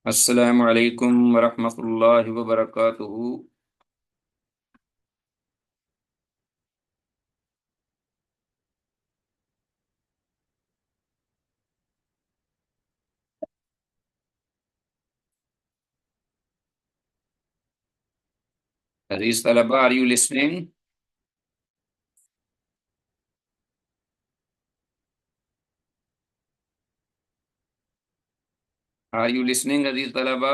السلام علیکم ورحمۃ اللہ وبرکاتہ۔ عزیز طلبہ، are you listening? Are you listening عزیز طلبہ؟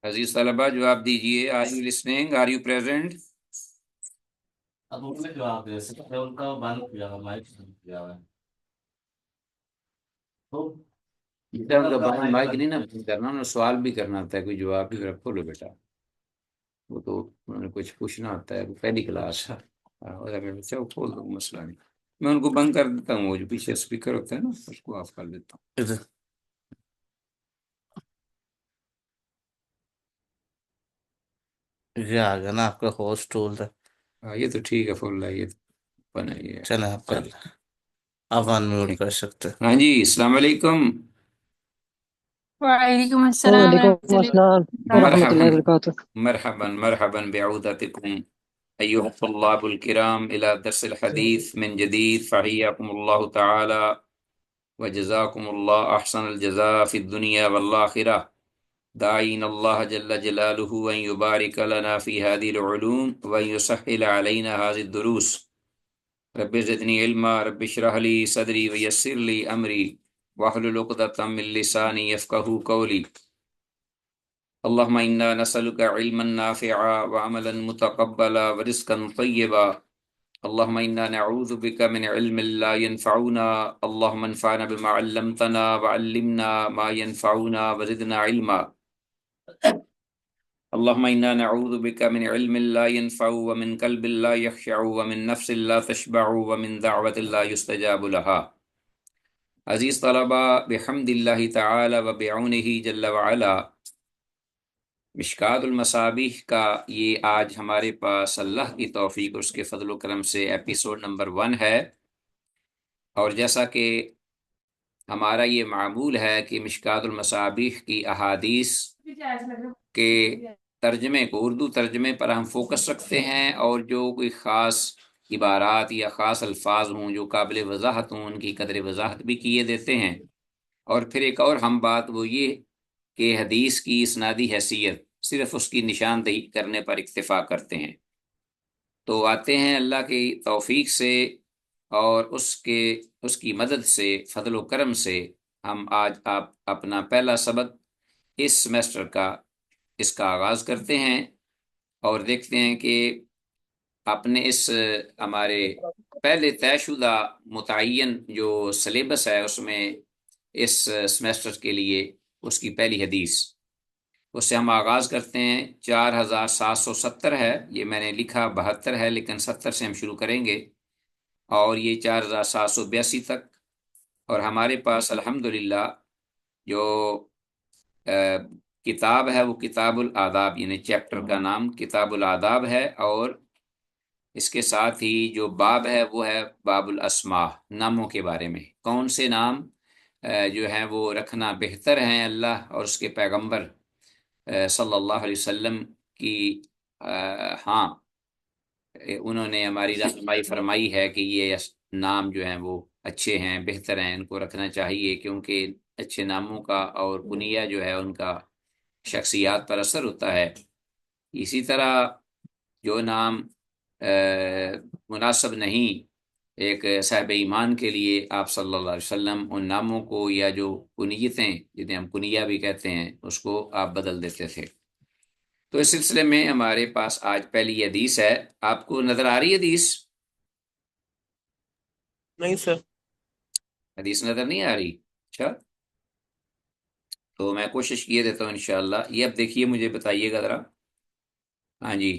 عزیز طلبہ جواب دیجیے، are you listening? Are you present? اب ان میں جواب دے سکتے ہیں، ان کا بند کیا ہوا مائک بند کیا ہوا ہے تو بیٹا ان کا بند مائک نہیں نا بند کرنا، انہیں سوال بھی کرنا ہوتا ہے، کوئی جواب بھی رکھو لو بیٹا، وہ تو انہوں نے کچھ پوچھنا ہوتا ہے، وہ پہلی کلاس ہے۔ اگر بچہ وہ کھول دو مسئلہ نہیں، میں ان کو بند کر دیتا ہوں، وہ جو پیچھے اسپیکر ہوتا ہے نا اس کو آف کر دیتا ہوں۔ یہ آ گیا نا آپ کا ہوسٹ ٹول ہے۔ یہ تو ٹھیک ہے، فل ہے یہ بنائیے۔ چلیں آپ کر لیں، آپ ان میوٹ کر سکتے ہیں۔ ہاں جی، السلام علیکم۔ وعلیکم السلام ورحمۃ وعلیکم اللہ السلام ورحمۃ مرحبا اللہ وبرکاتہ۔ مرحبا مرحبا بعودتكم أيها الطلاب الكرام إلى درس الحديث من جديد، فحياكم الله تعالى وجزاكم الله أحسن الجزاء في الدنيا والآخرة، داعين الله جل جلاله أن يبارك لنا في هذه العلوم وأن يسهل علينا هذه الدروس۔ رب زدني علما، رب اشرح لي صدري ويسر لي أمري واحلل عقدة من لساني يفقهوا قولي۔ اللهم إنا نسألك علما نافعا وعملا متقبلا ورزقا طيبا، اللهم إنا نعوذ بك من علم لا ينفعنا، اللهم انفعنا بما علمتنا وعلمنا ما ينفعنا وزدنا علما، اللهم إنا نعوذ بك من علم لا ينفع ومن قلب لا يخشع ومن نفس لا تشبع ومن دعوة لا يستجاب لها۔ عزیز طلبہ، بحمد اللہ تعالی و بعونہ جل وعلا، مشکات المصابیح کا یہ آج ہمارے پاس اللہ کی توفیق اور اس کے فضل و کرم سے ایپیسوڈ نمبر 1 ہے، اور جیسا کہ ہمارا یہ معمول ہے کہ مشکات المصابیح کی احادیث کے ترجمے کو، اردو ترجمے پر ہم فوکس رکھتے ہیں، اور جو کوئی خاص عبارات یا خاص الفاظ ہوں جو قابل وضاحت ہوں ان کی قدر وضاحت بھی کیے دیتے ہیں، اور پھر ایک اور ہم بات وہ یہ کہ حدیث کی اسنادی حیثیت صرف اس کی نشاندہی کرنے پر اکتفا کرتے ہیں۔ تو آتے ہیں اللہ کی توفیق سے اور اس کی مدد سے، فضل و کرم سے، ہم آج آپ اپنا پہلا سبق اس سیمیسٹر کا اس کا آغاز کرتے ہیں، اور دیکھتے ہیں کہ اپنے اس ہمارے پہلے طے شدہ متعین جو سلیبس ہے اس میں اس سیمیسٹر کے لیے اس کی پہلی حدیث، اس سے ہم آغاز کرتے ہیں۔ 4770 ہے، یہ میں نے لکھا 72 ہے لیکن 70 سے ہم شروع کریں گے، اور یہ 4782 تک، اور ہمارے پاس الحمدللہ جو کتاب ہے وہ کتاب الآداب، یعنی چیپٹر کا نام کتاب الآداب ہے، اور اس کے ساتھ ہی جو باب ہے وہ ہے باب الاسماء، ناموں کے بارے میں، کون سے نام جو ہیں وہ رکھنا بہتر ہیں اللہ اور اس کے پیغمبر صلی اللہ علیہ وسلم کی ہاں انہوں نے ہماری رہنمائی فرمائی ہے کہ یہ نام جو ہیں وہ اچھے ہیں، بہتر ہیں، ان کو رکھنا چاہیے، کیونکہ اچھے ناموں کا اور کنیہ جو ہے ان کا شخصیات پر اثر ہوتا ہے۔ اسی طرح جو نام مناسب نہیں ایک صاحب ایمان کے لیے، آپ صلی اللہ علیہ وسلم ان ناموں کو یا جو کنیتیں جنہیں ہم کنیہ بھی کہتے ہیں اس کو آپ بدل دیتے تھے۔ تو اس سلسلے میں ہمارے پاس آج پہلی حدیث ہے۔ آپ کو نظر آ رہی ہے حدیث؟ نہیں سر۔ حدیث نظر نہیں آ رہی؟ اچھا، تو میں کوشش کیے دیتا ہوں انشاءاللہ۔ یہ اب دیکھیے، مجھے بتائیے گا ذرا۔ ہاں جی،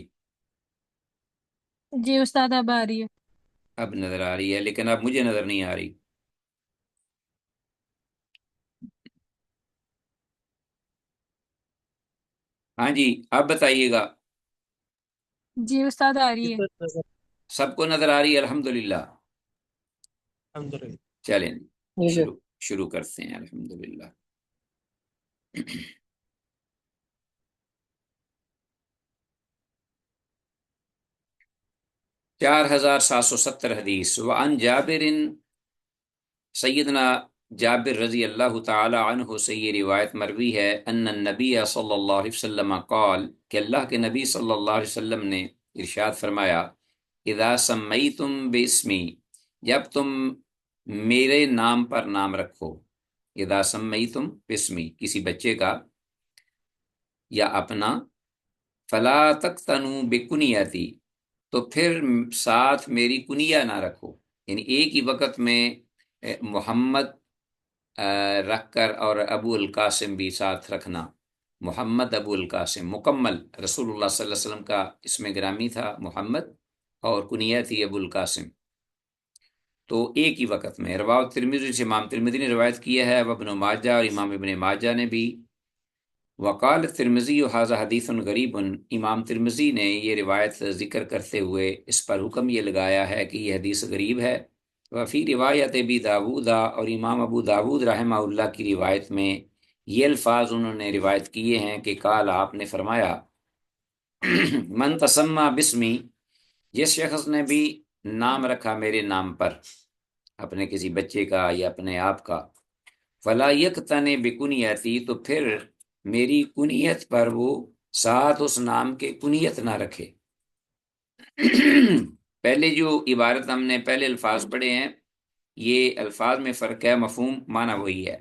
جی استاد اب آ رہی ہے۔ اب نظر آ رہی ہے لیکن اب مجھے نظر نہیں آ رہی۔ ہاں جی، اب بتائیے گا۔ جی استاد آ رہی ہے۔ سب کو نظر آ رہی ہے؟ الحمدللہ۔ الحمدللہ۔ چلیں جی جی۔ شروع کرتے ہیں الحمدللہ۔ 4770 حدیث۔ وعن جابر، سیدنا جابر رضی اللہ تعالی عنہ سے یہ روایت مروی ہے، ان النبی صلی اللہ علیہ وسلم قال، کہ اللہ کے نبی صلی اللہ علیہ وسلم نے ارشاد فرمایا، اذا سمیتم باسمی، جب تم میرے نام پر نام رکھو، اذا سمیتم باسمی، کسی بچے کا یا اپنا، فلا تقتنوا بکنیتی، تو پھر ساتھ میری کنیہ نہ رکھو، یعنی ایک ہی وقت میں محمد رکھ کر اور ابو القاسم بھی ساتھ رکھنا، محمد ابو القاسم، مکمل رسول اللہ صلی اللہ علیہ وسلم کا اسم گرامی تھا محمد اور کنیہ تھی ابو القاسم، تو ایک ہی وقت میں۔ رواه ترمذی سے امام ترمذی نے روایت کیا ہے، ابن ماجہ اور امام ابن ماجہ نے بھی۔ وقال ترمذی هذا حدیث غریب، امام ترمذی نے یہ روایت ذکر کرتے ہوئے اس پر حکم یہ لگایا ہے کہ یہ حدیث غریب ہے۔ وفی روایت ابی داود، اور امام ابو داود رحمہ اللہ کی روایت میں یہ الفاظ انہوں نے روایت کیے ہیں کہ قال، آپ نے فرمایا، من تسمى باسمی، جس شخص نے بھی نام رکھا میرے نام پر، اپنے کسی بچے کا یا اپنے آپ کا، فلا یقتن بکنیتی، تو پھر میری کنیت پر وہ ساتھ اس نام کے کنیت نہ رکھے۔ پہلے جو عبارت ہم نے پہلے الفاظ پڑھے ہیں، یہ الفاظ میں فرق ہے، مفہوم معنی وہی ہے۔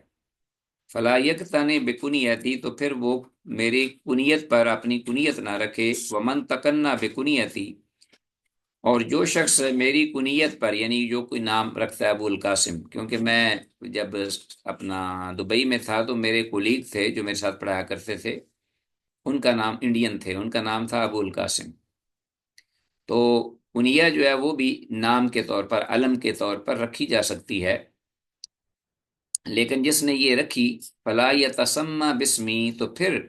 فلا یقتن بکنیتی، تو پھر وہ میری کنیت پر اپنی کنیت نہ رکھے۔ ومن تقنا بکنیتی، اور جو شخص میری کنیت پر، یعنی جو کوئی نام رکھتا ہے ابو القاسم، کیونکہ میں جب اپنا دبئی میں تھا تو میرے کولیگ تھے جو میرے ساتھ پڑھایا کرتے تھے، ان کا نام انڈین تھے، ان کا نام تھا ابو القاسم، تو کنیہ جو ہے وہ بھی نام کے طور پر، علم کے طور پر رکھی جا سکتی ہے، لیکن جس نے یہ رکھی فلا یتسمی باسمی، تو پھر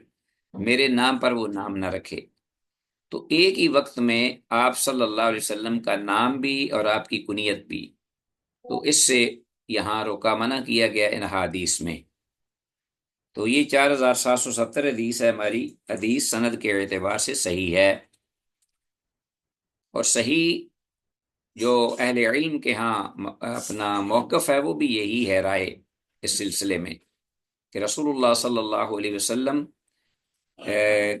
میرے نام پر وہ نام نہ رکھے۔ تو ایک ہی وقت میں آپ صلی اللہ علیہ وسلم کا نام بھی اور آپ کی کنیت بھی، تو اس سے یہاں روکا منع کیا گیا ان حدیث میں۔ تو یہ 4770 حدیث ہے، ہماری حدیث سند کے اعتبار سے صحیح ہے، اور صحیح جو اہل علم کے ہاں اپنا موقف ہے وہ بھی یہی ہے، رائے اس سلسلے میں، کہ رسول اللہ صلی اللہ علیہ وسلم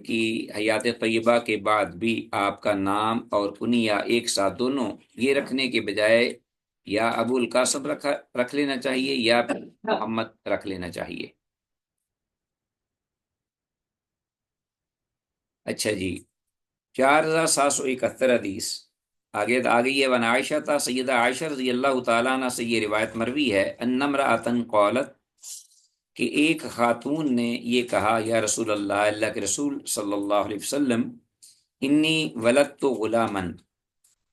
کی حیات طیبہ کے بعد بھی آپ کا نام اور کنیہ ایک ساتھ دونوں یہ رکھنے کے بجائے یا ابو القاسم رکھ لینا چاہیے یا پھر محمد رکھ لینا چاہیے۔ اچھا جی، 4771 حدیث آگے یہ ون عائشہ تھا، سیدہ عائشہ رضی اللہ تعالیٰ عنہ سے یہ روایت مروی ہے، ان امرأۃ قالت، کہ ایک خاتون نے یہ کہا، یا رسول اللہ، اللہ کے رسول صلی اللہ علیہ وسلم، انی ولدت غلاما،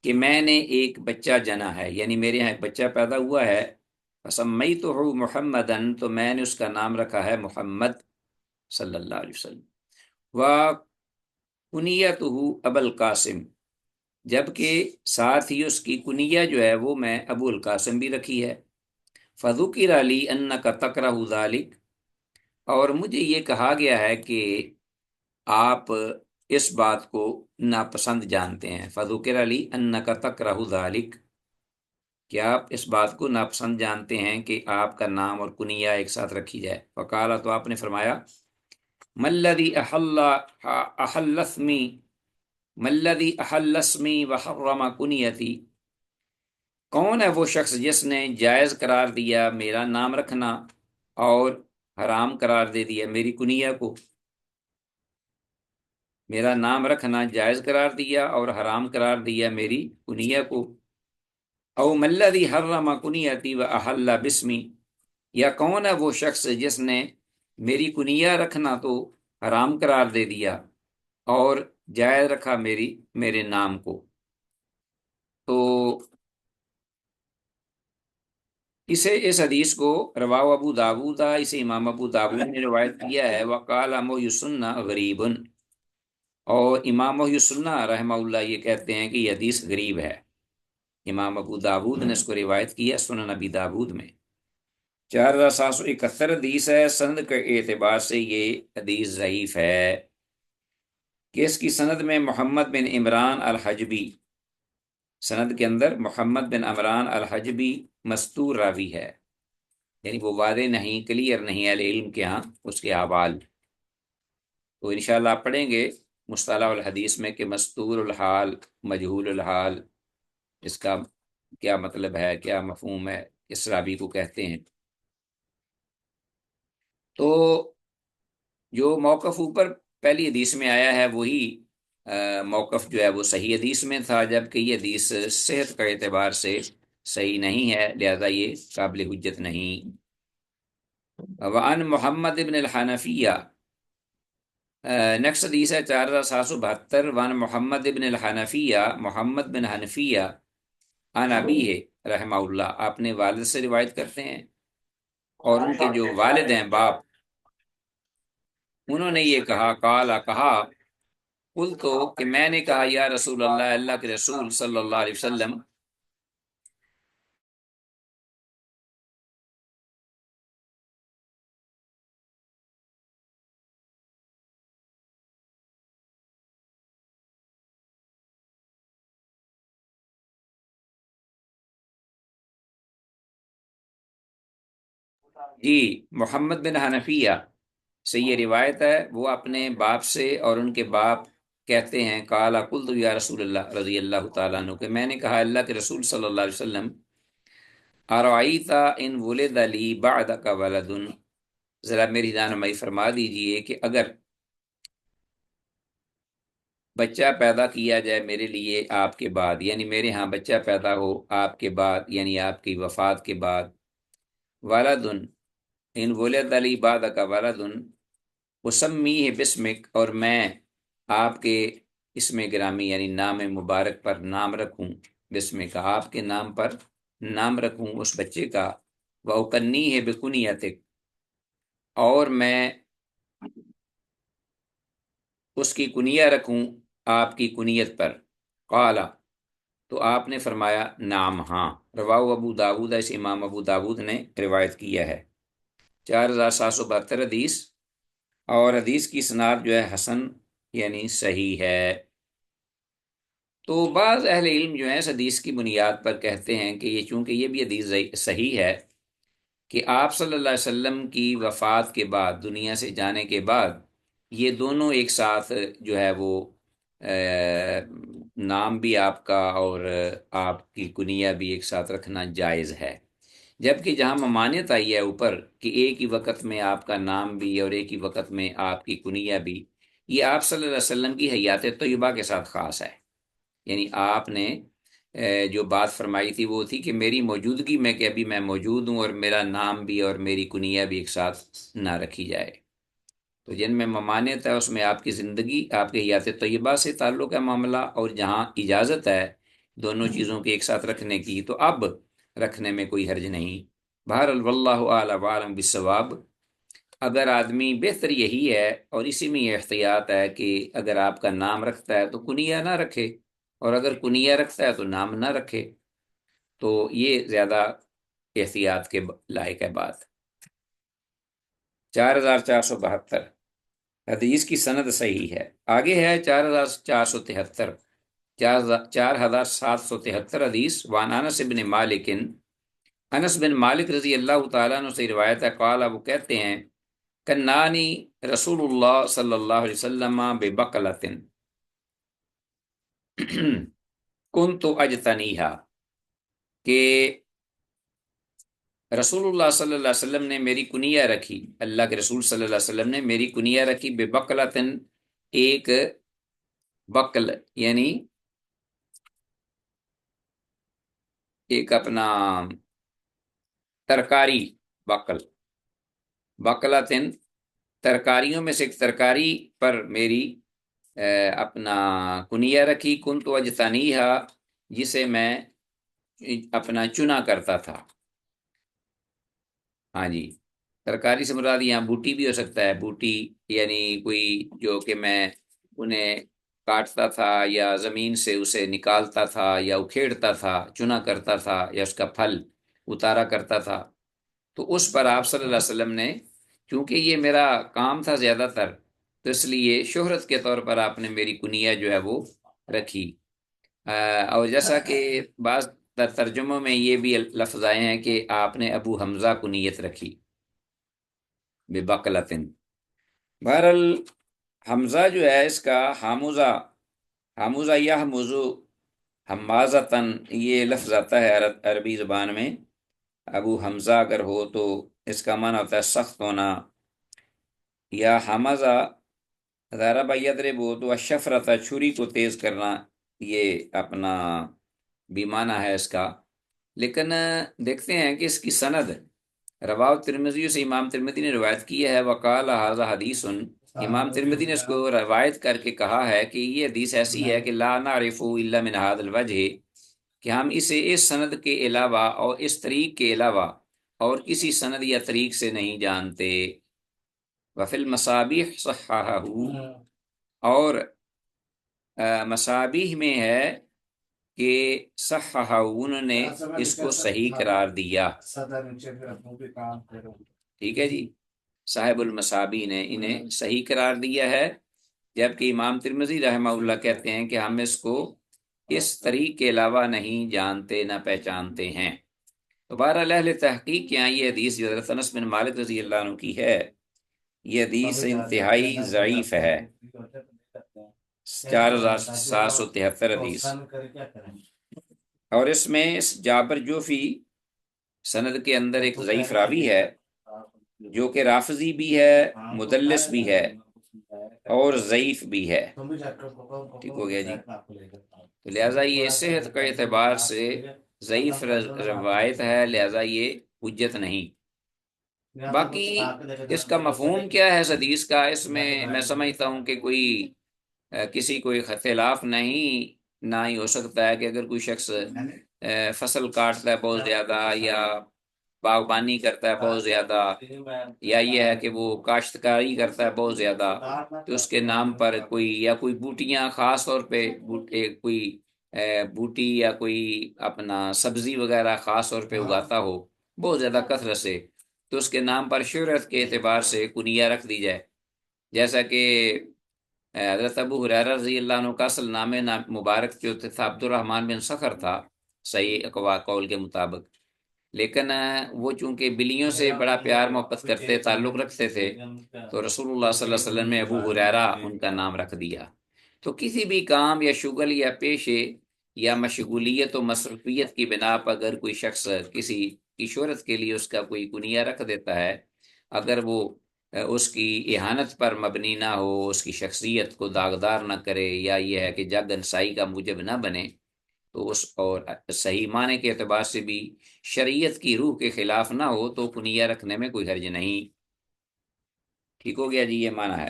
کہ میں نے ایک بچہ جنا ہے، یعنی میرے یہاں ایک بچہ پیدا ہوا ہے، فسمیتہ محمدا، تو میں نے اس کا نام رکھا ہے محمد صلی اللہ علیہ وسلم، وکنیتہ ابو القاسم، جبکہ ساتھ ہی اس کی کنیہ جو ہے وہ میں ابو القاسم بھی رکھی ہے، فذکر لی انک تکرہ ذلک، اور مجھے یہ کہا گیا ہے کہ آپ اس بات کو ناپسند جانتے ہیں، فذکر علی انک تکرہ ذلک، کہ آپ اس بات کو ناپسند جانتے ہیں کہ آپ کا نام اور کنیہ ایک ساتھ رکھی جائے۔ فقال، تو آپ نے فرمایا، ملذی احل اسمی وحرم کنیتی، کون ہے وہ شخص جس نے جائز قرار دیا میرا نام رکھنا اور حرام قرار دے دیا میری کنیہ کو، میرا نام رکھنا جائز قرار دیا اور حرام قرار دیا میری کنیہ کو۔ او ملذی حرم کنیتی واحل باسمی، یا کون ہے وہ شخص جس نے میری کنیہ رکھنا تو حرام قرار دے دیا اور جائز رکھا میرے نام کو۔ تو اس حدیث کو رواہ ابو داود، اسے امام ابو داود نے روایت کیا ہے، وقال محی السنہ غریب، اور امام محی السنہ رحمہ اللہ یہ کہتے ہیں کہ یہ حدیث غریب ہے۔ امام ابو داود نے اس کو روایت کیا سنن ابی داود میں۔ 4771 حدیث ہے، سند کے اعتبار سے یہ حدیث ضعیف ہے کہ اس کی سند میں محمد بن عمران الحجبی، سند کے اندر محمد بن عمران الحجبی مستور راوی ہے، یعنی وہ واضح نہیں، کلیئر نہیں اہل علم کے ہاں اس کے احوال۔ تو انشاءاللہ آپ پڑھیں گے مصطلح الحدیث میں کہ مستور الحال، مجہول الحال، اس کا کیا مطلب ہے، کیا مفہوم ہے، اس راوی کو کہتے ہیں۔ تو جو موقف اوپر پہلی حدیث میں آیا ہے وہی موقف جو ہے وہ صحیح حدیث میں تھا، جبکہ یہ حدیث صحت کا اعتبار سے صحیح نہیں ہے، لہذا یہ قابل حجت نہیں۔ وعن محمد ابن الحنفیہ، نیکسٹ حدیث ہے 4772، وعن محمد ابن الحنفیہ، محمد بن حنفیہ، عن ابیہ رحمہ اللہ، اپنے والد سے روایت کرتے ہیں، اور ان کے جو والد ہیں باپ، انہوں نے یہ کہا، کہا قل تو کہ میں نے کہا یا رسول اللہ، اللہ کے رسول صلی اللہ علیہ وسلم، جی محمد بن حنفیہ سے یہ روایت ہے، وہ اپنے باپ سے، اور ان کے باپ کہتے ہیں قال قلت یا رسول اللہ رضی اللہ تعالیٰ عنہ، کہ میں نے کہا اللہ کے رسول صلی اللہ علیہ وسلم، ارائیت ان ولد لی بعدک ولد، ذرا میری رہنمائی فرما دیجئے کہ اگر بچہ پیدا کیا جائے میرے لیے آپ کے بعد، یعنی میرے ہاں بچہ پیدا ہو آپ کے بعد، یعنی آپ کی وفات کے بعد، ولد ان ولد علی بعدک ولد اسمیہ بسمک، اور میں آپ کے اسم گرامی یعنی نام مبارک پر نام رکھوں، بسمک آپ کے نام پر نام رکھوں اس بچے کا، وَأُكَنِّيهِ بِكُنِيَتِكَ، اور میں اس کی کنیہ رکھوں آپ کی کنیت پر، قال تو آپ نے فرمایا نعم ہاں، رواہ ابو داود، اس امام ابو داود نے روایت کیا ہے۔ 4772 حدیث، اور حدیث کی اسناد جو ہے حسن یعنی صحیح ہے۔ تو بعض اہل علم جو ہیں اس حدیث کی بنیاد پر کہتے ہیں کہ یہ چونکہ یہ بھی حدیث صحیح ہے کہ آپ صلی اللہ علیہ وسلم کی وفات کے بعد، دنیا سے جانے کے بعد، یہ دونوں ایک ساتھ جو ہے وہ نام بھی آپ کا اور آپ کی کنیہ بھی ایک ساتھ رکھنا جائز ہے، جبکہ جہاں ممانعت آئی ہے اوپر کہ ایک ہی وقت میں آپ کا نام بھی اور ایک ہی وقت میں آپ کی کنیہ بھی، یہ آپ صلی اللہ علیہ وسلم کی حیات طیبہ کے ساتھ خاص ہے۔ یعنی آپ نے جو بات فرمائی تھی وہ تھی کہ میری موجودگی میں، کہ ابھی میں موجود ہوں اور میرا نام بھی اور میری کنیہ بھی ایک ساتھ نہ رکھی جائے۔ تو جن میں ممانعت ہے اس میں آپ کی زندگی، آپ کے حیات طیبہ سے تعلق ہے معاملہ، اور جہاں اجازت ہے دونوں چیزوں کے ایک ساتھ رکھنے کی تو اب رکھنے میں کوئی حرج نہیں۔ بہرحال واللہ اعلم وعلم بالصواب، اگر آدمی، بہتر یہی ہے اور اسی میں یہ احتیاط ہے کہ اگر آپ کا نام رکھتا ہے تو کنیہ نہ رکھے، اور اگر کنیہ رکھتا ہے تو نام نہ رکھے، تو یہ زیادہ احتیاط کے لائق ہے بات۔ 4472 حدیث کی سند صحیح ہے۔ آگے ہے 4473، 4773 حدیث، وعن انس بن مالک، انس بن مالک رضی اللہ تعالیٰ عنہ سے روایت ہے، قال وہ کہتے ہیں کنانی رسول اللہ صلی اللہ علیہ وسلم ببقلۃ کنت اجتنیہا، کہ رسول اللہ صلی اللہ علیہ وسلم نے میری کنیہ رکھی، اللہ کے رسول صلی اللہ علیہ وسلم نے میری کنیہ رکھی، ببقلۃ ایک بقل یعنی ایک اپنا ترکاری، بقل، بقلۃ ترکاریوں میں سے ایک ترکاری پر میری اپنا کنیہ رکھی، کنت اجتنیہا جسے میں اپنا چنا کرتا تھا۔ ہاں جی، ترکاری سے مراد یہاں بوٹی بھی ہو سکتا ہے، بوٹی یعنی کوئی جو کہ میں انہیں کاٹتا تھا یا زمین سے اسے نکالتا تھا یا اکھیڑتا تھا، چنا کرتا تھا یا اس کا پھل اتارا کرتا تھا، تو اس پر آپ صلی اللہ علیہ وسلم نے، چونکہ یہ میرا کام تھا زیادہ تر، تو اس لیے شہرت کے طور پر آپ نے میری کنیہ جو ہے وہ رکھی۔ اور جیسا کہ بعض ترجموں میں یہ بھی لفظ آئے ہیں کہ آپ نے ابو حمزہ کنیت رکھی ببقلتن۔ بہرحال حمزہ جو ہے اس کا حاموزہ، حاموزہ یا موضوع حمازتن، یہ لفظ آتا ہے عربی زبان میں۔ ابو حمزہ اگر ہو تو اس کا معنی ہوتا ہے سخت ہونا، یا حمزہ ضرب یضرب ہو تو الشفرۃ، چھری کو تیز کرنا، یہ اپنا بھی معنی ہے اس کا۔ لیکن دیکھتے ہیں کہ اس کی سند رواہ ترمذی سے امام ترمذی نے روایت کی ہے، وقال ھذا حدیث، امام ترمذی نے اس کو روایت کر کے کہا ہے کہ یہ حدیث ایسی ہے کہ لا نعرف الا من ھذا الوجہ، کہ ہم اسے اس سند کے علاوہ اور اس طریق کے علاوہ اور کسی سند یا طریق سے نہیں جانتے۔ وفی المصابیح صححہ، اور مصابیح میں ہے کہ صححہ، انہوں نے اس کو صحیح قرار دیا۔ ٹھیک ہے جی، صاحب المصابیح نے انہیں صحیح قرار دیا ہے، جبکہ امام ترمذی رحمہ اللہ کہتے ہیں کہ ہم اس کو اس طریق کے علاوہ نہیں جانتے، نہ پہچانتے ہیں۔ تو بہرحال اہل تحقیق کے یہاں یہ حدیث جو حضرت انس بن مالک رضی اللہ عنہ کی ہے، یہ حدیث انتہائی ضعیف ہے، 4773 حدیث۔ اور اس میں اس جابر جوفی سند کے اندر ایک ضعیف راوی ہے جو کہ رافضی بھی ہے، مدلس بھی ہے اور ضعیف بھی ہے۔ ٹھیک ہو گیا جی، تو لہٰذا یہ صحت کے اعتبار سے ضعیف روایت ہے، لہٰذا یہ حجت نہیں۔ باقی اس کا مفہوم کیا ہے اس حدیث کا، اس میں سمجھتا ہوں کہ کوئی کسی کوئی خلاف نہیں، نہ ہی ہو سکتا ہے کہ اگر کوئی شخص فصل کاٹتا ہے بہت زیادہ، یا باغبانی کرتا ہے بہت زیادہ، یا یہ ہے کہ وہ کاشتکاری کرتا ہے بہت زیادہ، تو اس کے نام پر کوئی یا کوئی بوٹیاں خاص طور پہ کوئی بوٹی یا کوئی اپنا سبزی وغیرہ خاص طور پہ اگاتا ہو بہت زیادہ کثرت سے، تو اس کے نام پر شہرت کے اعتبار سے کنیہ رکھ دی جائے۔ جیسا کہ حضرت ابو ہریرہ رضی اللہ عنہ کا اصل نام مبارک جو تھا عبد الرحمن بن صخر تھا، صحیح قول کے مطابق، لیکن وہ چونکہ بلیوں سے بڑا پیار محبت کرتے، تعلق رکھتے تھے، تو رسول اللہ صلی اللہ علیہ وسلم نے ابو ہریرہ ان کا نام رکھ دیا۔ تو کسی بھی کام یا شغل یا پیشے یا مشغولیت و مصروفیت کی بنا پر اگر کوئی شخص کسی کی شہرت کے لیے اس کا کوئی کنیہ رکھ دیتا ہے، اگر وہ اس کی اہانت پر مبنی نہ ہو، اس کی شخصیت کو داغدار نہ کرے، یا یہ ہے کہ جگ انسائی کا موجب نہ بنے، تو اس اور صحیح معنی کے اعتبار سے بھی شریعت کی روح کے خلاف نہ ہو تو کنیہ رکھنے میں کوئی حرج نہیں۔ ٹھیک ہو گیا جی، یہ معنی ہے۔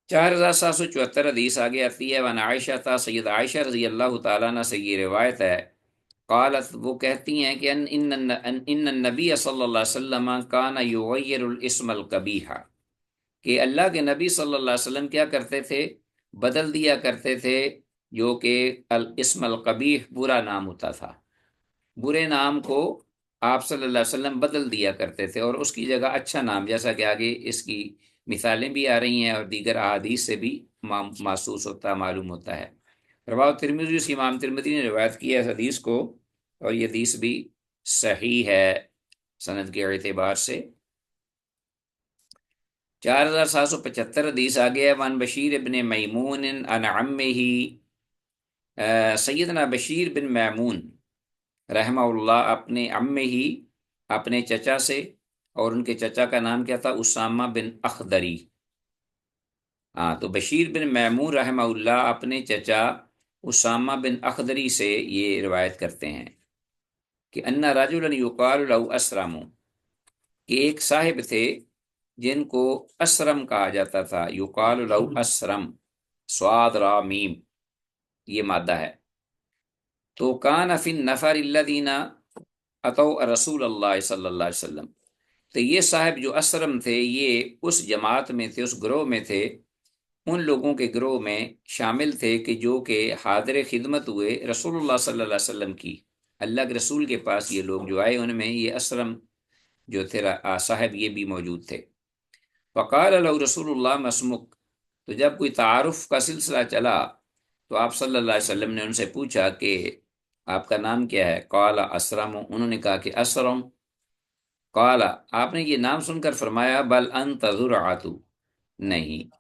4774 حدیث آگے آتی ہے، وعن عائشہ، سید عائشہ رضی اللہ تعالیٰ عنہ سے یہ روایت ہے، قالت، وہ کہتی ہیں کہ ان النبی صلی اللہ علیہ وسلم کان یغیر الاسم القبیح، کہ اللہ کے نبی صلی اللہ علیہ وسلم کیا کرتے تھے، بدل دیا کرتے تھے، جو کہ الاسم القبیح برا نام ہوتا تھا، برے نام کو آپ صلی اللہ علیہ وسلم بدل دیا کرتے تھے اور اس کی جگہ اچھا نام، جیسا کہ آگے اس کی مثالیں بھی آ رہی ہیں اور دیگر احادیث سے بھی محسوس ہوتا، معلوم ہوتا ہے۔ رواه ترمذی سے امام ترمذی نے روایت کی ہے اس حدیث کو، اور یہ حدیث بھی صحیح ہے سند کے اعتبار سے۔ 4775 حدیث آگے ہے، وان بشیر ابن میمون عن عمہ، سیدنا بشیر بن میمون رحمہ اللہ اپنے عمہ ہی، اپنے چچا سے، اور ان کے چچا کا نام کیا تھا، اسامہ بن اخدری۔ تو بشیر بن میمون رحمہ اللہ اپنے چچا اسامہ بن اخدری سے یہ روایت کرتے ہیں کہ ان رجلا یقال له اسرم، کہ ایک صاحب تھے جن کو اسرم کہا جاتا تھا، یقال له اسرم، صاد را میم، یہ مادہ ہے۔ تو کان فی النفر الذین اتوا رسول اللہ صلی اللہ علیہ وسلم، تو یہ صاحب جو اسرم تھے یہ اس جماعت میں تھے، اس گروہ میں تھے ان لوگوں کے گروہ میں شامل تھے کہ جو کہ حاضر خدمت ہوئے رسول اللہ صلی اللہ علیہ وسلم کی، اللہ کے رسول کے پاس یہ لوگ جو آئے ان میں یہ اسرم جو تھے صاحب یہ بھی موجود تھے۔ فقال له رسول اللہ مسمک، تو جب کوئی تعارف کا سلسلہ چلا تو آپ صلی اللہ علیہ وسلم نے ان سے پوچھا کہ آپ کا نام کیا ہے؟ قال اسرم، انہوں نے کہا کہ اسرم۔ قال، آپ نے یہ نام سن کر فرمایا بل انت زرعۃ، نہیں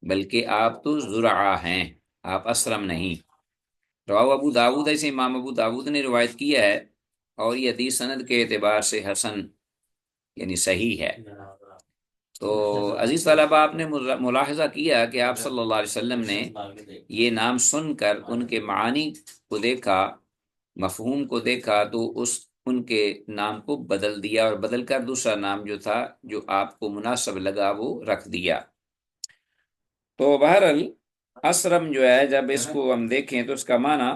بلکہ آپ تو زرعہ ہیں، آپ اسرم نہیں۔ رواہ ابو داود، ایسے امام ابو داود نے روایت کیا ہے، اور یہ حدیث سند کے اعتبار سے حسن یعنی صحیح ہے۔ تو عزیز طلبہ، آپ نے ملاحظہ کیا کہ آپ صلی اللہ علیہ وسلم نے یہ نام سن کر ان کے معانی کو دیکھا، مفہوم کو دیکھا، تو ان کے نام کو بدل دیا اور بدل کر دوسرا نام جو تھا جو آپ کو مناسب لگا وہ رکھ دیا۔ تو بہرحال اسرم جو ہے جب اس کو ہم دیکھیں تو اس کا معنی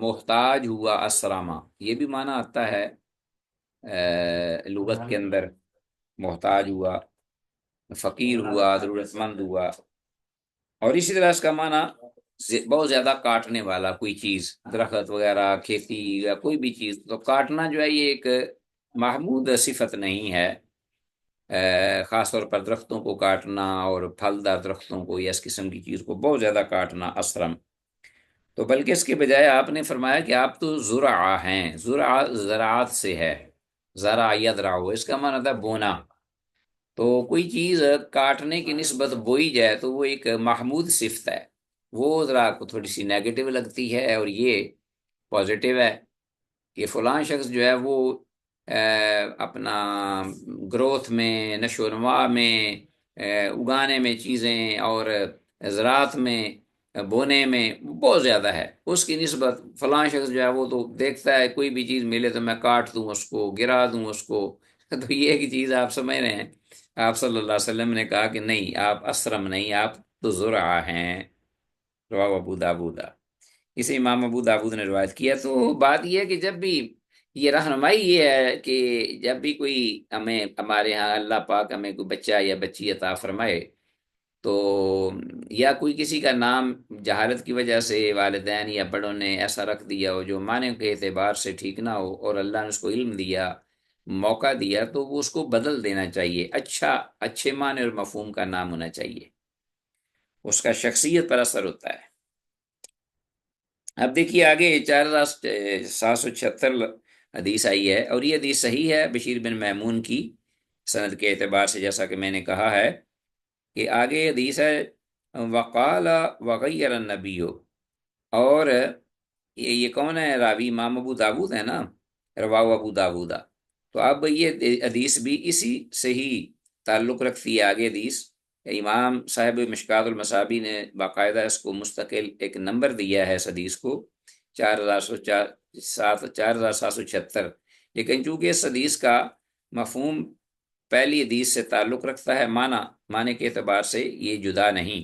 محتاج ہوا، اسرما یہ بھی معنی آتا ہے لغت کے اندر، محتاج ہوا، فقیر ہوا، ضرورت مند ہوا۔ اور اسی طرح اس کا معنی بہت زیادہ کاٹنے والا کوئی چیز، درخت وغیرہ، کھیتی یا کوئی بھی چیز، تو کاٹنا جو ہے یہ ایک محمود صفت نہیں ہے، خاص طور پر درختوں کو کاٹنا اور پھلدار درختوں کو یا اس قسم کی چیز کو بہت زیادہ کاٹنا اسرم۔ تو بلکہ اس کے بجائے آپ نے فرمایا کہ آپ تو زرعہ ہیں، زرعہ زراعت سے ہے، زرع یزرع، اس کا معنی تھا بونا۔ تو کوئی چیز کاٹنے کی نسبت بوئی جائے تو وہ ایک محمود صفت ہے، وہ ذرا کو تھوڑی سی نیگیٹو لگتی ہے، اور یہ پازیٹیو ہے کہ فلاں شخص جو ہے وہ اپنا گروتھ میں، نشو و نما میں، اگانے میں چیزیں اور زراعت میں، بونے میں بہت زیادہ ہے، اس کی نسبت فلاں شخص جو ہے وہ تو دیکھتا ہے کوئی بھی چیز ملے تو میں کاٹ دوں اس کو، گرا دوں اس کو۔ تو یہ ایک چیز آپ سمجھ رہے ہیں، آپ صلی اللہ علیہ وسلم نے کہا کہ نہیں، آپ اسرم نہیں، آپ تو زرعہ ہیں۔ رواہ ابو داود، اسے امام ابو داود نے روایت کیا۔ تو بات یہ ہے کہ جب بھی یہ رہنمائی یہ ہے کہ جب بھی کوئی ہمارے ہاں اللہ پاک ہمیں کوئی بچہ یا بچی عطا فرمائے، تو یا کوئی کسی کا نام جہالت کی وجہ سے والدین یا بڑوں نے ایسا رکھ دیا ہو جو معنی کے اعتبار سے ٹھیک نہ ہو، اور اللہ نے اس کو علم دیا، موقع دیا، تو وہ اس کو بدل دینا چاہیے، اچھے معنی اور مفہوم کا نام ہونا چاہیے، اس کا شخصیت پر اثر ہوتا ہے۔ اب دیکھیے آگے 4776 حدیث آئی ہے، اور یہ حدیث صحیح ہے بشیر بن میمون کی سند کے اعتبار سے، جیسا کہ میں نے کہا ہے کہ آگے حدیث ہے وقال وغیر النبی، اور یہ کون ہے راوی؟ امام ابو داود ہے نا، رواہ ابو داود۔ تو اب یہ حدیث بھی اسی سے ہی تعلق رکھتی ہے، آگے حدیث امام صاحب مشکات المصابی نے باقاعدہ اس کو مستقل ایک نمبر دیا ہے اس حدیث کو، 4776، لیکن چونکہ اس حدیث کا مفہوم پہلی حدیث سے تعلق رکھتا ہے، معنی کے اعتبار سے یہ جدا نہیں،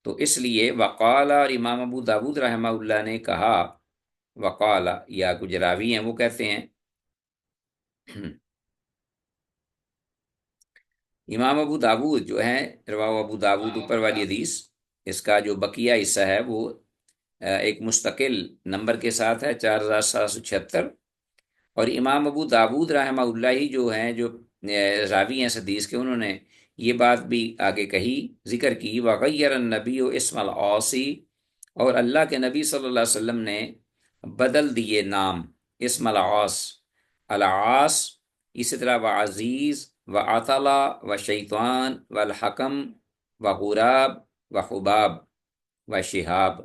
تو اس لیے وقال، اور امام ابو داود رحمہ اللہ نے کہا وقال، یا کچھ راوی ہیں وہ کہتے ہیں امام ابو داود جو ہیں، رواہ ابو داود اوپر والی حدیث، اس کا جو بقیہ حصہ ہے وہ ایک مستقل نمبر کے ساتھ ہے، 4776۔ اور امام ابو داود رحمہ اللہ ہی جو ہیں، جو راوی ہیں اس حدیث کے، انہوں نے یہ بات بھی آگے کہی، ذکر کی وغیر النبی اسم العاصی، اور اللہ کے نبی صلی اللہ علیہ وسلم نے بدل دیے نام اسم العاص، العاص، اسی طرح وعزیز وعطلا وشیطان والحکم وغراب وحباب وشہاب۔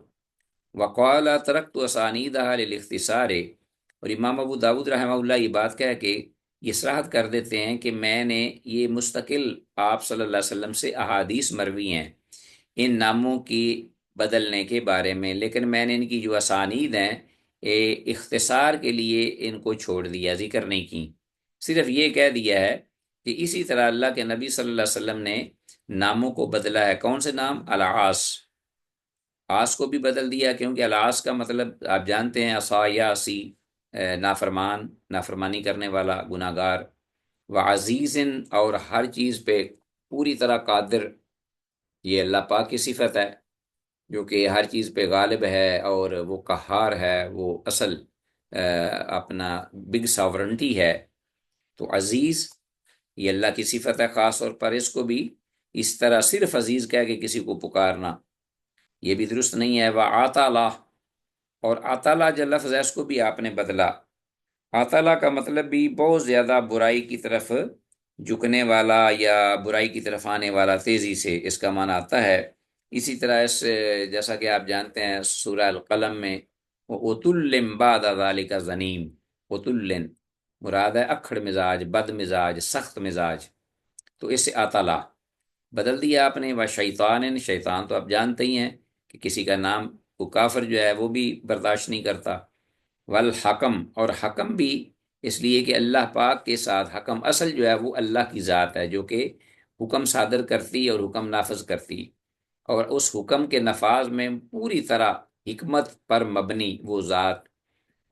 وقال ترکت اسانیدها للاختصار، اور امام ابو داود رحمہ اللہ یہ بات کہہ کے یہ صراحت کر دیتے ہیں کہ میں نے یہ مستقل آپ صلی اللہ علیہ وسلم سے احادیث مروی ہیں ان ناموں کی بدلنے کے بارے میں، لیکن میں نے ان کی جو اسانید ہیں اختصار کے لیے ان کو چھوڑ دیا، ذکر نہیں کی، صرف یہ کہہ دیا ہے کہ اسی طرح اللہ کے نبی صلی اللہ علیہ وسلم نے ناموں کو بدلا ہے۔ کون سے نام؟ العاص، آس کو بھی بدل دیا، کیونکہ العاص کا مطلب آپ جانتے ہیں عصا یا عصی، نافرمان، نافرمانی کرنے والا، گناہ گار، وعزیز، اور ہر چیز پہ پوری طرح قادر، یہ اللہ پاک کی صفت ہے جو کہ ہر چیز پہ غالب ہے، اور وہ قہار ہے، وہ اصل اپنا بگ ساورنٹی ہے۔ تو عزیز یہ اللہ کی صفت ہے خاص طور پر، اس کو بھی اس طرح صرف عزیز کہہ کے کسی کو پکارنا یہ بھی درست نہیں ہے۔ وَعَطَلَہ، اور عطلہ جو لفظ ہے اس کو بھی آپ نے بدلا۔ عطلہ کا مطلب بھی بہت زیادہ برائی کی طرف جھکنے والا یا برائی کی طرف آنے والا، تیزی سے اس کا معنی آتا ہے۔ اسی طرح اس جیسا کہ آپ جانتے ہیں سورہ القلم میں وَأُتُلٍّ بَعْدَ ذَلِكَ زَنِيمٍ، اُتُلٍّ مراد ہے اکھڑ مزاج، بد مزاج، سخت مزاج، تو اس سے عطلہ بدل دیا آپ نے۔ شیطان، شیطان تو آپ جانتے ہی ہیں کہ کسی کا نام وہ کافر جو ہے وہ بھی برداشت نہیں کرتا۔ والحکم، اور حکم بھی اس لیے کہ اللہ پاک کے ساتھ حکم اصل جو ہے وہ اللہ کی ذات ہے جو کہ حکم صادر کرتی اور حکم نافذ کرتی، اور اس حکم کے نفاذ میں پوری طرح حکمت پر مبنی وہ ذات،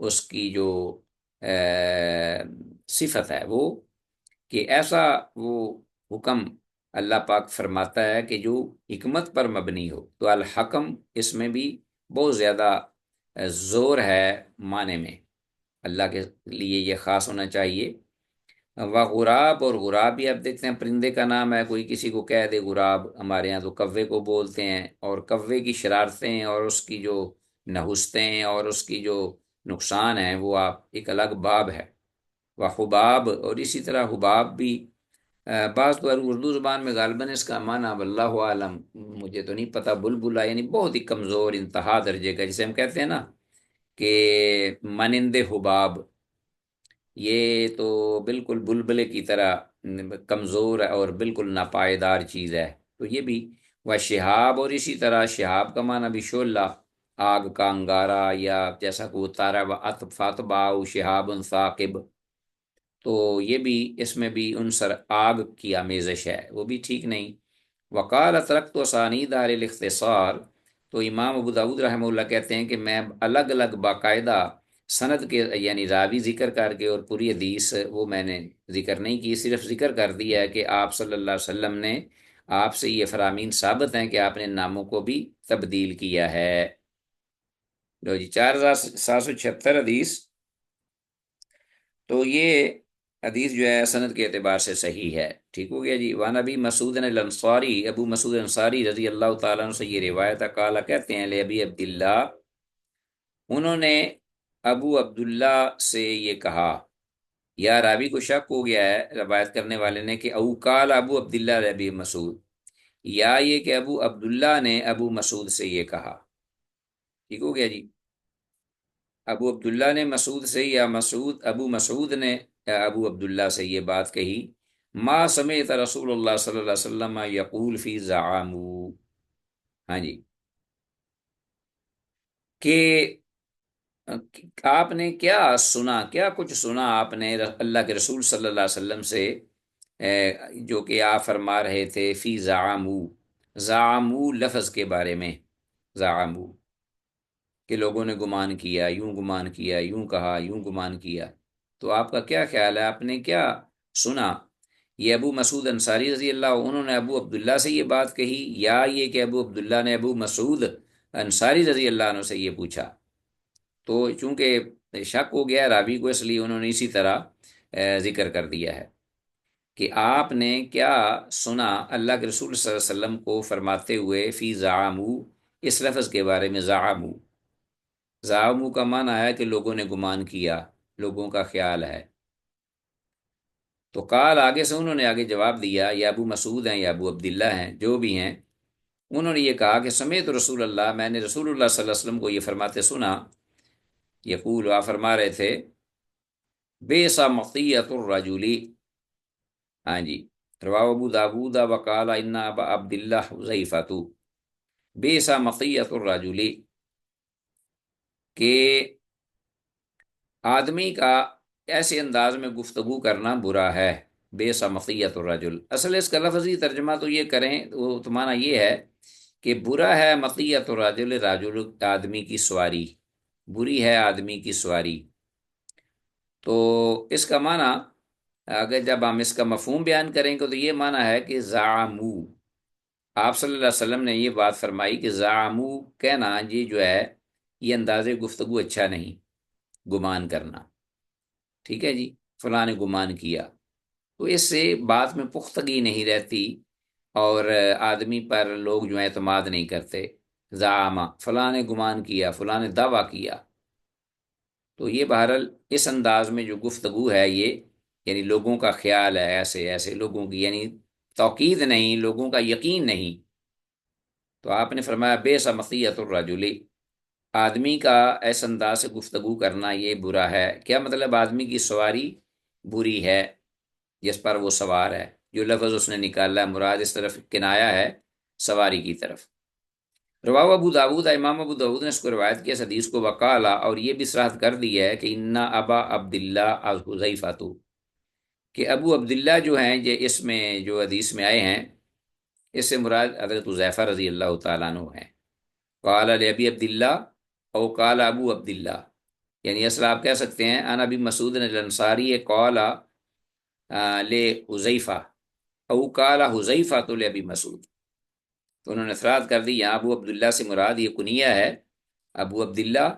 اس کی جو صفت ہے وہ کہ ایسا وہ حکم اللہ پاک فرماتا ہے کہ جو حکمت پر مبنی ہو۔ تو الحکم اس میں بھی بہت زیادہ زور ہے معنی میں، اللہ کے لیے یہ خاص ہونا چاہیے۔ غراب، اور غراب بھی آپ دیکھتے ہیں پرندے کا نام ہے، کوئی کسی کو کہہ دے غراب، ہمارے یہاں تو کوے کو بولتے ہیں، اور کوے کی شرارتیں اور اس کی جو نحوستیں اور اس کی جو نقصان ہیں وہ آپ ایک الگ باب ہے۔ وحباب، اور اسی طرح حباب بھی بعض تو اردو زبان میں غالباً اس کا معنی واللہ عالم، مجھے تو نہیں پتہ، بلبلا یعنی بہت ہی کمزور انتہا درجے کا، جسے ہم کہتے ہیں نا کہ مانند حباب، یہ تو بالکل بلبلے کی طرح کمزور ہے اور بالکل ناپائیدار چیز ہے۔ تو یہ بھی وہ شہاب، اور اسی طرح شہاب کا معنی بھی شعلہ، آگ کا انگارہ، یا جیسا کہ وہ تارا و فاتباؤ شہاب ثاقب، تو یہ بھی اس میں بھی عنصر آگ کی آمیزش ہے، وہ بھی ٹھیک نہیں۔ وقال ترکت اسانید اہل الاختصار، تو امام ابو داؤد رحمہ اللہ کہتے ہیں کہ میں الگ الگ باقاعدہ سند کے یعنی راوی ذکر کر کے اور پوری حدیث وہ میں نے ذکر نہیں کی، صرف ذکر کر دیا ہے کہ آپ صلی اللہ علیہ وسلم نے، آپ سے یہ فرامین ثابت ہیں کہ آپ نے ناموں کو بھی تبدیل کیا ہے۔ لو جی 4776 حدیث، تو یہ حدیث جو ہے سند کے اعتبار سے صحیح ہے، ٹھیک ہو گیا جی۔ وان ابی مسعود الانصاری، ابو مسعود انصاری رضی اللہ تعالیٰ عنہ سے یہ روایت ہے، قال کہتے ہیں لابی عبداللہ، انہوں نے ابو عبداللہ سے یہ کہا، یا راوی کو شک ہو گیا ہے روایت کرنے والے نے کہ او قال ابو عبداللہ لابی مسعود، یا یہ کہ ابو عبداللہ نے ابو مسعود سے یہ کہا، ٹھیک ہو گیا جی۔ ابو عبداللہ نے مسعود سے، یا ابو مسعود نے ابو عبداللہ سے یہ بات کہی، ما سمعت رسول اللہ صلی اللہ علیہ وسلم یقول فی زعامو، ہاں جی، کہ آپ نے کیا سنا، کیا کچھ سنا آپ نے اللہ کے رسول صلی اللہ علیہ وسلم سے جو کہ آپ فرما رہے تھے فی زعامو، زعامو لفظ کے بارے میں، زعامو کہ لوگوں نے گمان کیا، یوں گمان کیا، یوں کہا، یوں گمان کیا، تو آپ کا کیا خیال ہے، آپ نے کیا سنا؟ یہ ابو مسعود انصاری رضی اللہ عنہ، انہوں نے ابو عبداللہ سے یہ بات کہی، یا یہ کہ ابو عبداللہ نے ابو مسعود انصاری رضی اللہ عنہ سے یہ پوچھا؟ تو چونکہ شک ہو گیا راوی کو، اس لیے انہوں نے اسی طرح ذکر کر دیا ہے کہ آپ نے کیا سنا اللہ کے رسول صلی اللہ علیہ وسلم کو فرماتے ہوئے فی زعامو، اس لفظ کے بارے میں، زعامو، زعامو کا معنی ہے کہ لوگوں نے گمان کیا، لوگوں کا خیال ہے۔ تو قال، آگے سے انہوں نے آگے جواب دیا، یا ابو مسعود ہیں یا ابو عبداللہ ہیں جو بھی ہیں، انہوں نے یہ کہا کہ سمیت رسول اللہ، میں نے رسول اللہ صلی اللہ علیہ وسلم کو یہ فرماتے سنا، یقول، آپ فرما رہے تھے، بیس مطیت الرجل، ہاں جی، رواہ ابو داود وقال ان ابا عبداللہ حذیفۃ، بیس مطیت الرجل، کہ آدمی کا ایسے انداز میں گفتگو کرنا برا ہے، بیس مطیت الرجل، اصل اس کا لفظی ترجمہ تو یہ کریں تو معنی یہ ہے کہ برا ہے مطیت الرجل، رجل آدمی کی سواری، بری ہے آدمی کی سواری۔ تو اس کا معنی اگر جب ہم اس کا مفہوم بیان کریں گے تو یہ معنی ہے کہ زعمو، آپ صلی اللہ علیہ وسلم نے یہ بات فرمائی کہ زعمو کہنا یہ جو ہے یہ انداز گفتگو اچھا نہیں، گمان کرنا، ٹھیک ہے جی، فلاں نے گمان کیا، تو اس سے بات میں پختگی نہیں رہتی اور آدمی پر لوگ جو ہے اعتماد نہیں کرتے۔ زعامہ فلاں نے گمان کیا، فلاں نے دعویٰ کیا، تو یہ بہرحال اس انداز میں جو گفتگو ہے یہ یعنی لوگوں کا خیال ہے، ایسے ایسے لوگوں کی یعنی توقید نہیں، لوگوں کا یقین نہیں۔ تو آپ نے فرمایا بے سمقیت الرجل، آدمی کا ایس انداز سے گفتگو کرنا یہ برا ہے۔ کیا مطلب؟ آدمی کی سواری بری ہے جس پر وہ سوار ہے، جو لفظ اس نے نکالا مراد اس طرف کنایا ہے سواری کی طرف۔ رواہ ابو داود، امام ابو داود نے اس کو روایت کیا اس حدیث کو، وقالا، اور یہ بھی صراحت کر دی ہے کہ انا ابا عبداللہ حذیفہ، کہ ابو عبداللہ جو ہیں یہ اس میں جو حدیث میں آئے ہیں اس سے مراد حضرت حذیفہ رضی اللہ تعالیٰ عنہ ہیں۔ قال لابی عبداللہ او قال ابو عبداللہ، یعنی اصل آپ کہہ سکتے ہیں ان ابی مسعود الانصاری قال لحذیفہ او قال حذیفہ تو لابی مسعود، تو انہوں نے اثرات کر دی یہاں ابو عبداللہ سے مراد یہ کنیہ ہے ابو عبداللہ۔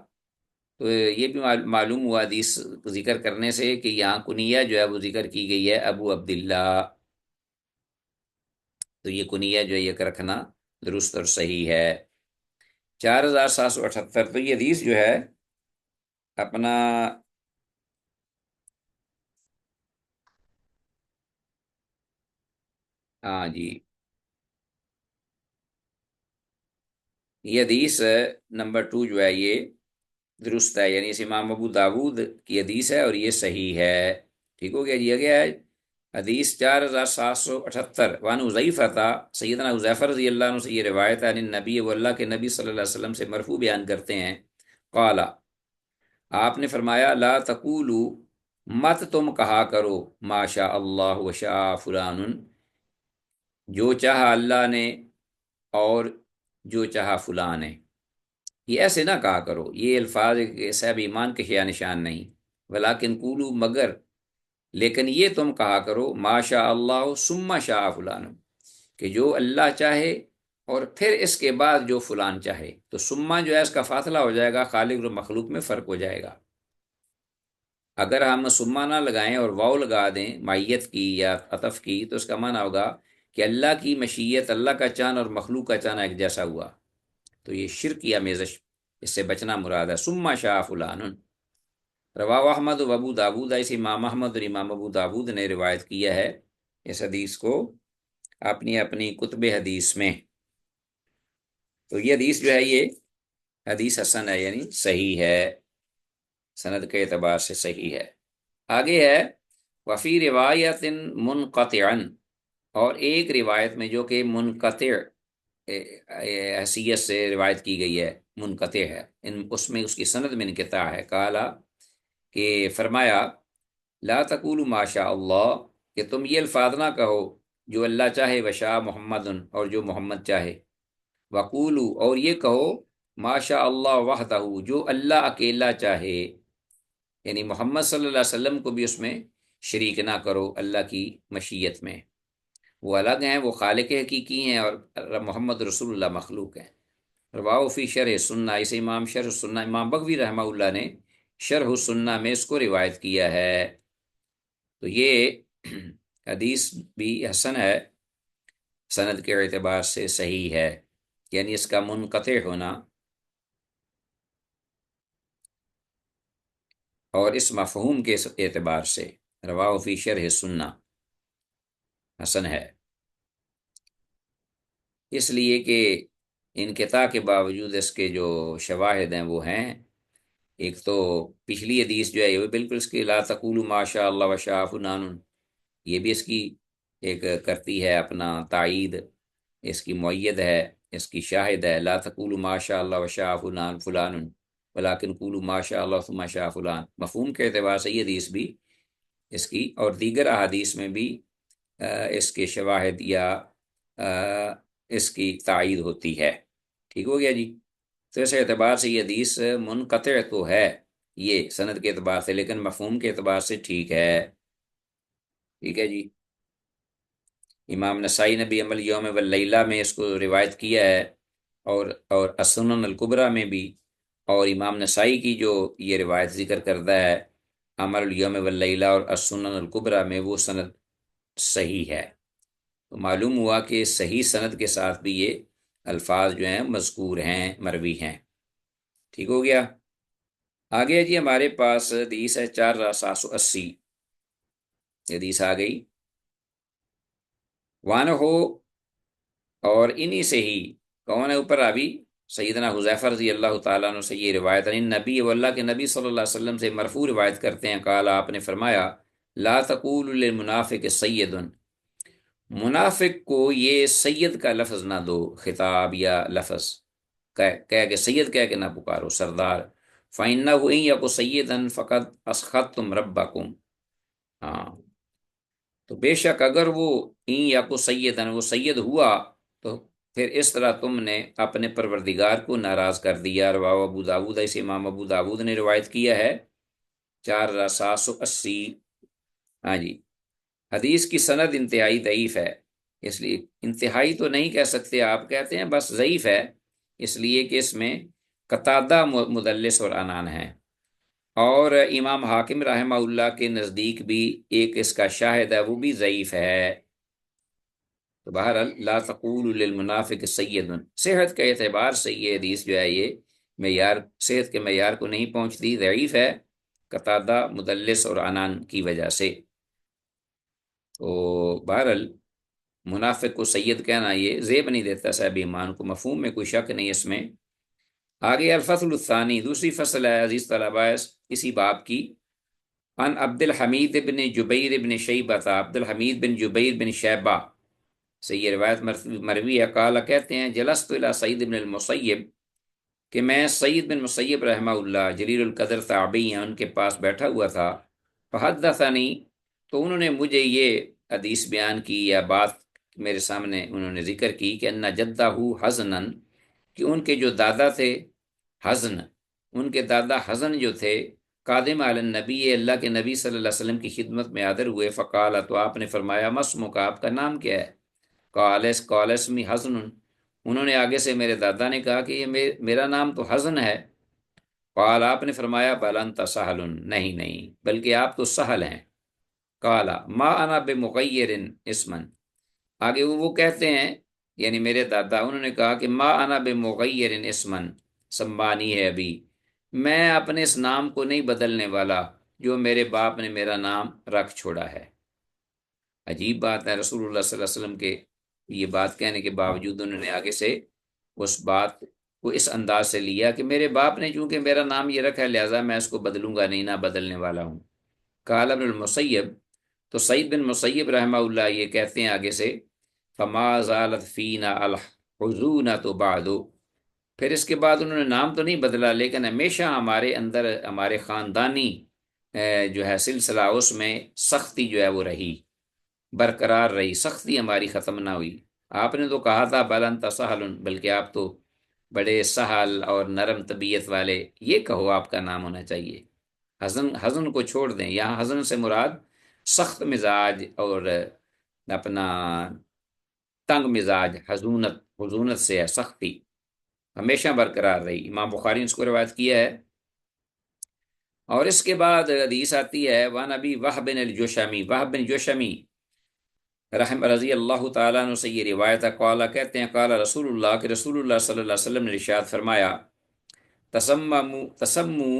تو یہ بھی معلوم ہوا حدیث ذکر کرنے سے کہ یہاں کنیہ جو ہے وہ ذکر کی گئی ہے ابو عبداللہ، تو یہ کنیہ جو ہے یہ رکھنا درست اور صحیح ہے۔ 4778، تو یہ حدیث جو ہے اپنا ہاں جی، یہ حدیث نمبر 2 جو ہے یہ درست ہے، یعنی اس امام ابو داود کی حدیث ہے اور یہ صحیح ہے۔ ٹھیک ہو گیا جی؟ گیا ہے حدیث 4778، وان حذیفہ تھا، سیدنا حذیفہ رضی اللہ عنہ سے یہ روایت ہے، عن النبی، وہ اللہ کے نبی صلی اللہ علیہ وسلم سے مرفوع بیان کرتے ہیں، قال، آپ نے فرمایا لا تقولوا، مت تم کہا کرو، ما شاء اللہ وشاء فلان، جو چاہا اللہ نے اور جو چاہا فلاں نے، یہ ایسے نہ کہا کرو، یہ الفاظ صاحب ایمان کے شیا نشان نہیں، ولیکن قولو، مگر لیکن یہ تم کہا کرو، ما شاء اللہ ثم شاء فلان، کہ جو اللہ چاہے اور پھر اس کے بعد جو فلان چاہے، تو ثم جو ہے اس کا فاصلہ ہو جائے گا، خالق اور مخلوق میں فرق ہو جائے گا۔ اگر ہم ثم نہ لگائیں اور واو لگا دیں مائیت کی یا عطف کی، تو اس کا معنی ہوگا کہ اللہ کی مشیت، اللہ کا چاہنا اور مخلوق کا چاہنا ایک جیسا ہوا، تو یہ شرک یا میزش، اس سے بچنا مراد ہے۔ ثم شاء فلان، رواہ احمد و ابو داود، اس امام احمد اور امام ابو داود نے روایت کیا ہے اس حدیث کو اپنی اپنی کتب حدیث میں۔ تو یہ حدیث جو ہے یہ حدیث حسن ہے، یعنی صحیح ہے، سند کے اعتبار سے صحیح ہے۔ آگے ہے وفی روایت منقطعا، اور ایک روایت میں جو کہ منقطع حیثیت سے روایت کی گئی ہے، منقطع ہے، اس میں اس کی سند میں انقطاع ہے، کالا، کہ فرمایا لا تقولوا ما شاء اللہ، کہ تم یہ الفاظ نہ کہو جو اللہ چاہے، وشاء محمد، اور جو محمد چاہے، وقولوا، اور یہ کہو ما شاء اللہ وحدہ، جو اللہ اکیلا چاہے، یعنی محمد صلی اللہ علیہ وسلم کو بھی اس میں شریک نہ کرو اللہ کی مشیت میں، وہ الگ ہیں، وہ خالق حقیقی ہیں اور محمد رسول اللہ مخلوق ہیں۔ رواہ فی شرح سنہ، اسے امام شرح سنہ، امام بغوی رحمہ اللہ نے شرح سنہ میں اس کو روایت کیا ہے۔ تو یہ حدیث بھی حسن ہے، سند کے اعتبار سے صحیح ہے، یعنی اس کا منقطع ہونا اور اس مفہوم کے اعتبار سے رواہ فی شرح سنہ حسن ہے، اس لیے کہ انقطاع کے باوجود اس کے جو شواہد ہیں وہ ہیں۔ ایک تو پچھلی حدیث جو ہے یہ بالکل اس کی لا تقولوا ما شاء اللہ وشاء فلان، یہ بھی اس کی ایک کرتی ہے اپنا تائید، اس کی مؤید ہے، اس کی شاہد ہے، لا تقولوا ما شاء اللہ وشاء فلان ولکن قولوا ما شاء اللہ ثم شاء فلان، مفہوم کے اعتبار سے یہ حدیث بھی اس کی اور دیگر احادیث میں بھی اس کے شواہد یا اس کی تائید ہوتی ہے۔ ٹھیک ہو گیا جی؟ تو اس اعتبار سے یہ حدیث منقطع تو ہے یہ سند کے اعتبار سے، لیکن مفہوم کے اعتبار سے ٹھیک ہے۔ ٹھیک ہے جی؟ امام نسائی نے بھی عمل یوم واللیلہ میں اس کو روایت کیا ہے، اور السنن الکبریٰ میں بھی، اور امام نسائی کی جو یہ روایت ذکر کرتا ہے عمل الیوم واللیلہ اور السنن الکبریٰ میں، وہ سند صحیح ہے۔ تو معلوم ہوا کہ صحیح سند کے ساتھ بھی یہ الفاظ جو ہیں مذکور ہیں، مروی ہیں۔ ٹھیک ہو گیا۔ آگے جی ہمارے پاس حدیث ہے 4780، حدیث آ گئی، وان ہو، اور انہی سے ہی کون ہے اوپر ابھی؟ سیدنا حذیفہ رضی اللہ تعالیٰ عنہ سے یہ روایت ہے، نبی و اللہ کے نبی صلی اللہ علیہ وسلم سے مرفوع روایت کرتے ہیں، قال، آپ نے فرمایا، لا تقول للمنافق سید، منافق کو یہ سید کا لفظ نہ دو، خطاب یا لفظ کہہ کے سید کہہ کے نہ پکارو، سردار، فَإِنَّهُ إِن يَكُ سَيِّدًا فَقَدْ أَسْخَطْتُمْ رَبَّكُمْ، ہاں، تو بے شک اگر وہ این یا کو سیدن، وہ سید ہوا، تو پھر اس طرح تم نے اپنے پروردگار کو ناراض کر دیا۔ رواه ابو داود، اسے امام ابو داود نے روایت کیا ہے 4780۔ ہاں جی، حدیث کی سند انتہائی ضعیف ہے، اس لیے انتہائی تو نہیں کہہ سکتے، آپ کہتے ہیں بس ضعیف ہے، اس لیے کہ اس میں قتادہ مدلس اور عنان ہیں، اور امام حاکم رحمہ اللہ کے نزدیک بھی ایک اس کا شاہد ہے، وہ بھی ضعیف ہے۔ تو بہرحال لا تقول للمنافق سید، صحت کے اعتبار سے یہ حدیث جو ہے یہ معیار، صحت کے معیار کو نہیں پہنچتی، ضعیف ہے، قتادہ مدلس اور عنان کی وجہ سے۔ تو بہرحال منافق کو سید کہنا یہ زیب نہیں دیتا صاحب ایمان کو، مفہوم میں کوئی شک نہیں اس میں۔ آگے الفصل الثانی، دوسری فصل ہے عزیز طلباء اسی باب کی، ان عبد الحمید بن جبیر بن شیبہ، عبد الحمید بن جبیر بن شیبہ سے یہ روایت مروی ہے، قال، کہتے ہیں، جلست الی سعید بن المسیب، کہ میں سعید بن مسیب رحمہ اللہ جلیل القدر تابعی ہیں، ان کے پاس بیٹھا ہوا تھا، فحدثنی، تو انہوں نے مجھے یہ حدیث بیان کی یا بات میرے سامنے انہوں نے ذکر کی کہ ان جدہ حزنن، کہ ان کے جو دادا تھے حزن، ان کے دادا حزن جو تھے، قادم علی النبی، اللہ کے نبی صلی اللہ علیہ وسلم کی خدمت میں حاضر ہوئے، فقال، تو آپ نے فرمایا، مسمو کا، آپ کا نام کیا ہے؟ قال اسمی حزن، انہوں نے آگے سے میرے دادا نے کہا کہ یہ میرا نام تو حزن ہے۔ قال، آپ نے فرمایا، بل انت سہل، نہیں نہیں، بلکہ آپ تو سہل ہیں۔ قال ما انا بمغیر اسما، آگے وہ کہتے ہیں، یعنی میرے دادا، انہوں نے کہا کہ ما انا بمغیر اسما سمانی ہے، ابھی میں اپنے اس نام کو نہیں بدلنے والا جو میرے باپ نے میرا نام رکھ چھوڑا ہے۔ عجیب بات ہے، رسول اللہ صلی اللہ علیہ وسلم کے یہ بات کہنے کے باوجود انہوں نے آگے سے اس بات کو اس انداز سے لیا کہ میرے باپ نے چونکہ میرا نام یہ رکھا ہے لہٰذا میں اس کو بدلوں گا نہیں، نہ بدلنے والا ہوں۔ قال ابن المسیب، تو سعید بن مسیب رحمہ اللہ یہ کہتے ہیں آگے سے، فما زالت فینا الحزونۃ بعد، پھر اس کے بعد انہوں نے نام تو نہیں بدلا، لیکن ہمیشہ ہمارے اندر، ہمارے خاندانی جو ہے سلسلہ، اس میں سختی جو ہے وہ رہی، برقرار رہی، سختی ہماری ختم نہ ہوئی۔ آپ نے تو کہا تھا بل انت سہل، بلکہ آپ تو بڑے سہل اور نرم طبیعت والے، یہ کہو آپ کا نام ہونا چاہیے۔ حزن کو چھوڑ دیں، یہاں حزن سے مراد سخت مزاج اور اپنا تنگ مزاج، حزونت سے ہے، سختی ہمیشہ برقرار رہی۔ امام بخاری نے اس کو روایت کیا ہے۔ اور اس کے بعد حدیث آتی ہے، وان ابی وہب بن الجشمی، وہب بن جشمی رحم رضی اللہ تعالیٰ عنہ سے یہ روایت ہے، قال، کہتے ہیں، قال رسول اللہ، کہ رسول اللہ صلی اللہ علیہ وسلم نے ارشاد فرمایا، تسمو